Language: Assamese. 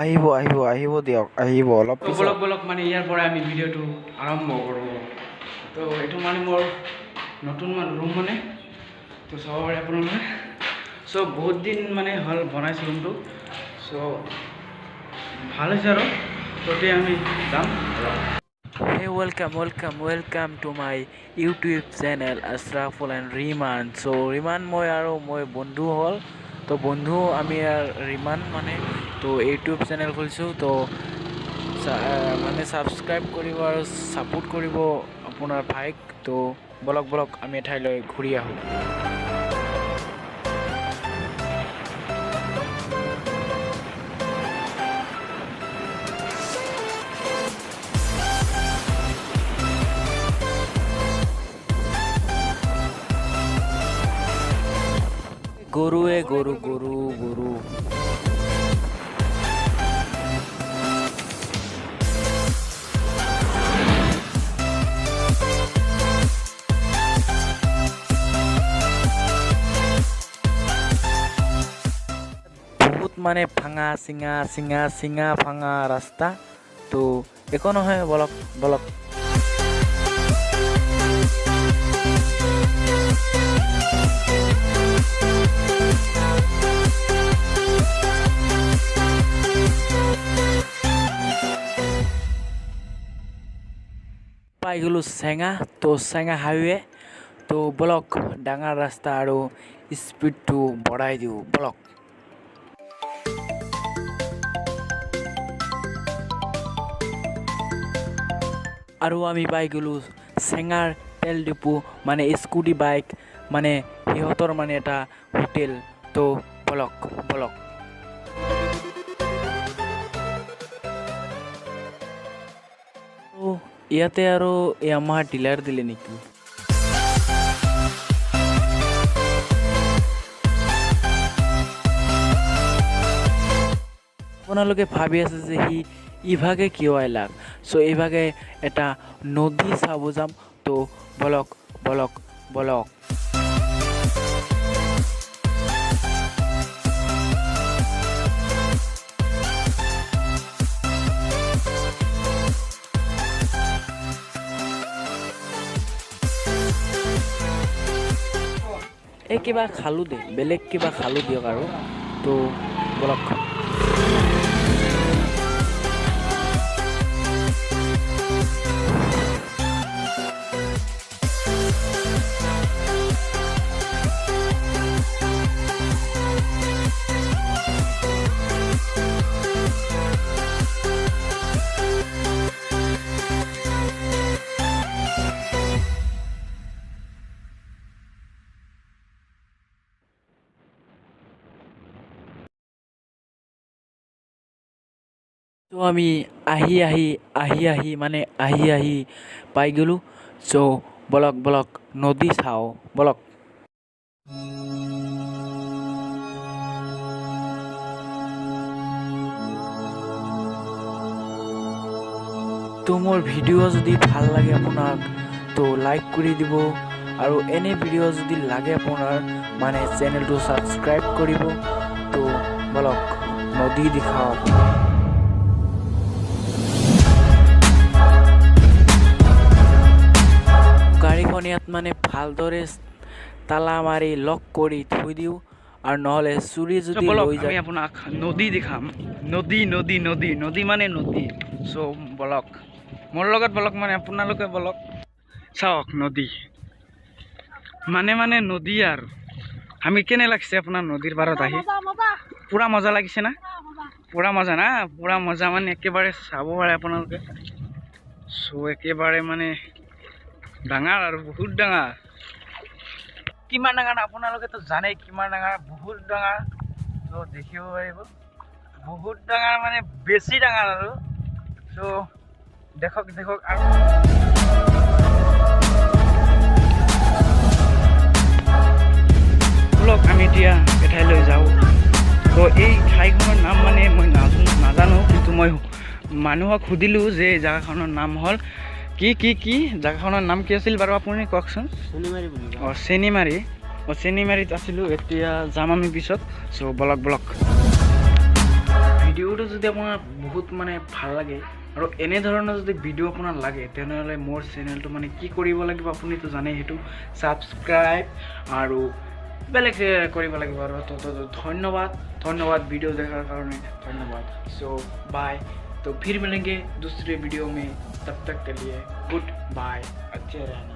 আহিব দিয়ক আহিব অলপ তো বলক মানে ইয়াৰ পৰা আমি ভিডিঅ'টো আৰম্ভ কৰোঁ। তো এইটো মানে মোৰ নতুন ৰুম মানে তো চাব পাৰে আপোনালোকে। চ' বহুত দিন মানে হ'ল বনাইছোঁ ৰুমটো। চ' ভাল হৈছে আৰু তাতে আমি যাম। Hey, welcome to my YouTube channel Asraful and Riman. So Riman মই বন্ধু হল তো বন্ধু আমি আর রিমান মানে তো ইউটিউব চেনেল খুলিছোঁ তো মানে সাবস্ক্রাইব কৰিব আৰু সাপোৰ্ট কৰিব আপোনাৰ ভাইক। তো বলক আমি এঠাইলৈ ঘূৰি আহোঁ। গৰু বহুত মানে ভাঙা চিঙা ভাঙা ৰাস্তা তো একো নহয় বলক পাই গ'লো চেঙা হাইৱে তো বলক ডাঙৰ ৰাস্তা আৰু স্পীডটো বঢ়াই দিওঁ বলক। আৰু আমি পাই গ'লো চেঙাৰ তেল ডিপু মানে স্কুটি বাইক মানে সিহঁতৰ মানে এটা হোটেল তো বলক। ইয়াতে আৰু ইয়ামাহা ডিলাৰ দিলে নেকি? আপোনালোকে ভাবি আছে যে সি ইভাগে কিয় আহিলাক। চ' এইভাগে এটা নদী চাব যাম তো বলক। এই কিবা খালোঁ দে বেলেগ কিবা খালোঁ দিয়ক আৰু তো বলক। তো আমি আহি পাই গ'লোঁ। চ' বলক নদী চাওঁ বলক। তো মোৰ ভিডিঅ' যদি ভাল লাগে আপোনাক তো লাইক কৰি দিব আৰু এনে ভিডিঅ' যদি লাগে আপোনাৰ মানে চেনেলটো ছাবস্ক্ৰাইব কৰিব। তো বলক নদী দেখাওক। গাড়ীখন ইয়াত মানে ভালদৰে তালা মাৰি লক কৰি থৈ দিওঁ আৰু নহ'লে চুৰি যদি লৈ যায়। আমি আপোনাক নদী দেখাম। নদী মানে নদী। চ' বলক মোৰ লগত বলক মানে আপোনালোকে বলক চাওক নদী মানে নদী আৰু আমি কেনে লাগিছে আপোনাৰ নদীৰ পাৰত আহি? পুৰা মজা লাগিছে না? পুৰা মজা মানে একেবাৰে চাব পাৰে আপোনালোকে। চ' একেবাৰে মানে ডাঙৰ আৰু বহুত ডাঙৰ। কিমান ডাঙৰ আপোনালোকেতো জানেই কিমান ডাঙৰ, বহুত ডাঙৰ। চ' দেখিব পাৰিব বহুত ডাঙৰ মানে বেছি ডাঙৰ আৰু। চ' দেখক আৰু বলক আমি এতিয়া এঠাইলৈ যাওঁ। তো এই ঠাইখনৰ নাম মানে মই নাজানো, কিন্তু মই মানুহক সুধিলোঁ যে জেগাখনৰ নাম হ'ল কি জেগাখনৰ নাম কি আছিল বাৰু আপুনি কওকচোন? চেনিমাৰীত আছিলোঁ। এতিয়া যাম আমি পিছত। চ' বলক ভিডিঅ'টো যদি আপোনাৰ বহুত মানে ভাল লাগে আৰু এনেধৰণৰ যদি ভিডিঅ' আপোনাৰ লাগে তেনেহ'লে মোৰ চেনেলটো মানে কি কৰিব লাগিব আপুনিতো জানে, সেইটো ছাবস্ক্ৰাইব আৰু বেলেগ কৰিব লাগিব আৰু ধন্যবাদ ভিডিঅ' দেখাৰ কাৰণে ধন্যবাদ। सो बाय, तो फिर मिलेंगे दूसरे वीडियो में, तब तक के लिए गुड बाय, अच्छे रहना।